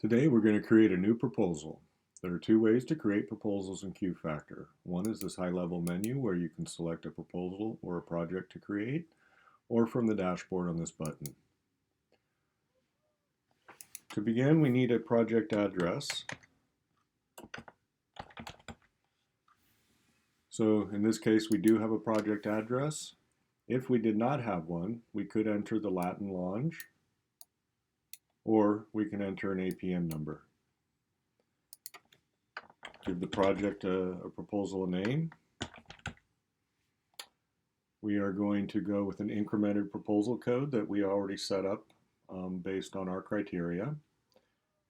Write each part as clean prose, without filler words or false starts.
Today we're going to create a new proposal. There are two ways to create proposals in Qfactor. One is this high-level menu where you can select a proposal or a project to create, or from the dashboard on this button. To begin, we need a project address. So in this case, we do have a project address. If we did not have one, we could enter the Latin longe, or we can enter an APN number. Give the project a proposal name. We are going to go with an incremented proposal code that we already set up based on our criteria.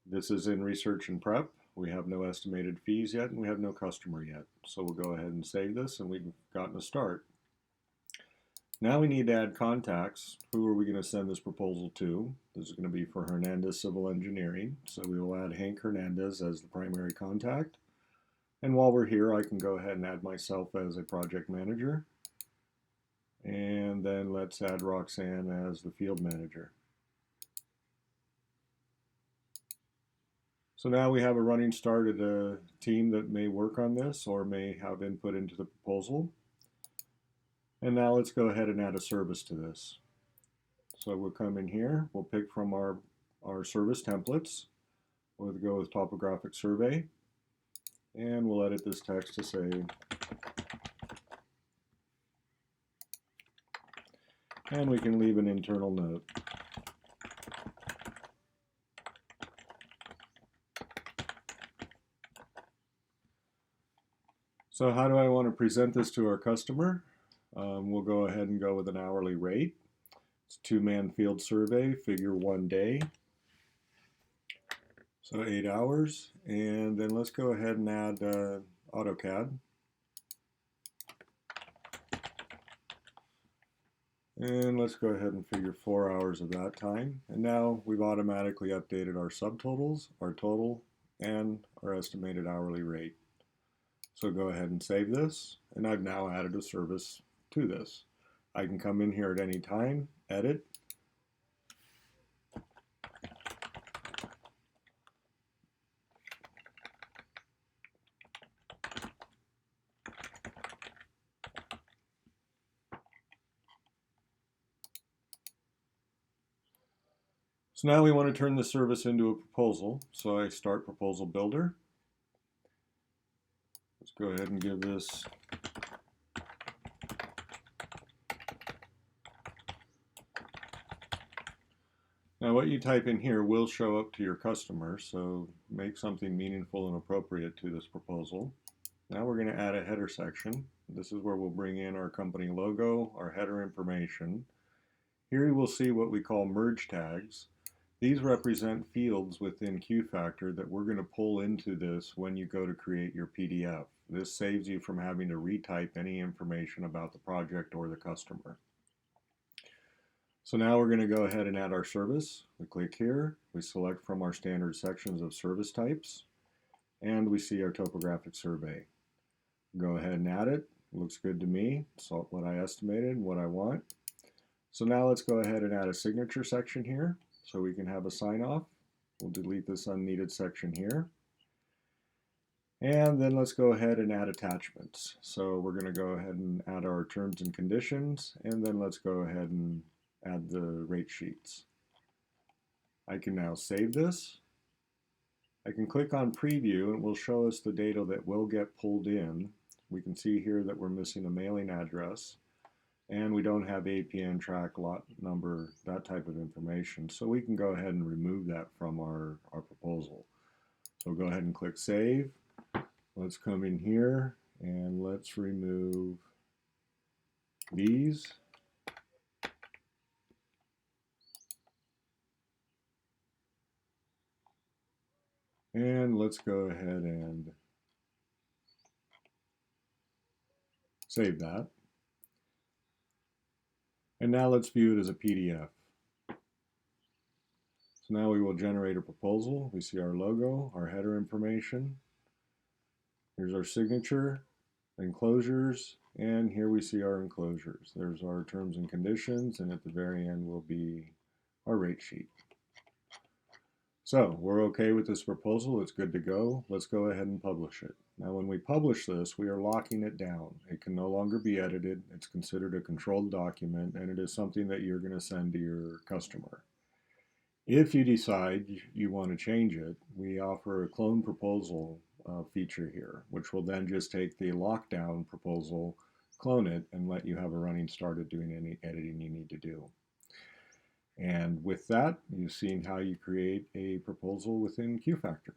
This is in research and prep. We have no estimated fees yet, and we have no customer yet. So we'll go ahead and save this, and we've gotten a start. Now we need to add contacts. Who are we going to send this proposal to? This is going to be for Hernandez Civil Engineering. So we will add Hank Hernandez as the primary contact. And while we're here, I can go ahead and add myself as a project manager. And then let's add Roxanne as the field manager. So now we have a running start at a team that may work on this or may have input into the proposal. And now let's go ahead and add a service to this. So we'll come in here, we'll pick from our service templates. We'll go with topographic survey, and we'll edit this text to say, and we can leave an internal note. So how do I want to present this to our customer? We'll go ahead and go with an hourly rate. It's a two-man field survey, figure 1 day. So 8 hours. And then let's go ahead and add AutoCAD. And let's go ahead and figure 4 hours of that time. And now we've automatically updated our subtotals, our total, and our estimated hourly rate. So go ahead and save this. And I've now added a service to this. I can come in here at any time, edit. So now we want to turn the service into a proposal. So I start Proposal Builder. Let's go ahead and give this Now what you type in here will show up to your customer, so make something meaningful and appropriate to this proposal. Now we're going to add a header section. This is where we'll bring in our company logo, our header information. Here you will see what we call merge tags. These represent fields within Qfactor that we're going to pull into this when you go to create your PDF. This saves you from having to retype any information about the project or the customer. So now we're going to go ahead and add our service. We click here, we select from our standard sections of service types, and we see our topographic survey. Go ahead and add it. Looks good to me. It's what I estimated and what I want. So now let's go ahead and add a signature section here so we can have a sign off. We'll delete this unneeded section here. And then let's go ahead and add attachments. So we're going to go ahead and add our terms and conditions, and then let's go ahead and add the rate sheets. I can now save this. I can click on preview and it will show us the data that will get pulled in. We can see here that we're missing a mailing address and we don't have APN track, lot number, that type of information. So we can go ahead and remove that from our proposal. So go ahead and click save. Let's come in here and let's remove these. And let's go ahead and save that. And now let's view it as a PDF. So now we will generate a proposal. We see our logo, our header information. Here's our signature, enclosures, and here we see our enclosures. There's our terms and conditions, and at the very end will be our rate sheet. So we're okay with this proposal. It's good to go. Let's go ahead and publish it. Now, when we publish this, we are locking it down. It can no longer be edited. It's considered a controlled document, and it is something that you're going to send to your customer. If you decide you want to change it, we offer a clone proposal feature here, which will then just take the lockdown proposal, clone it, and let you have a running start at doing any editing you need to do. And with that, you've seen how you create a proposal within Qfactor.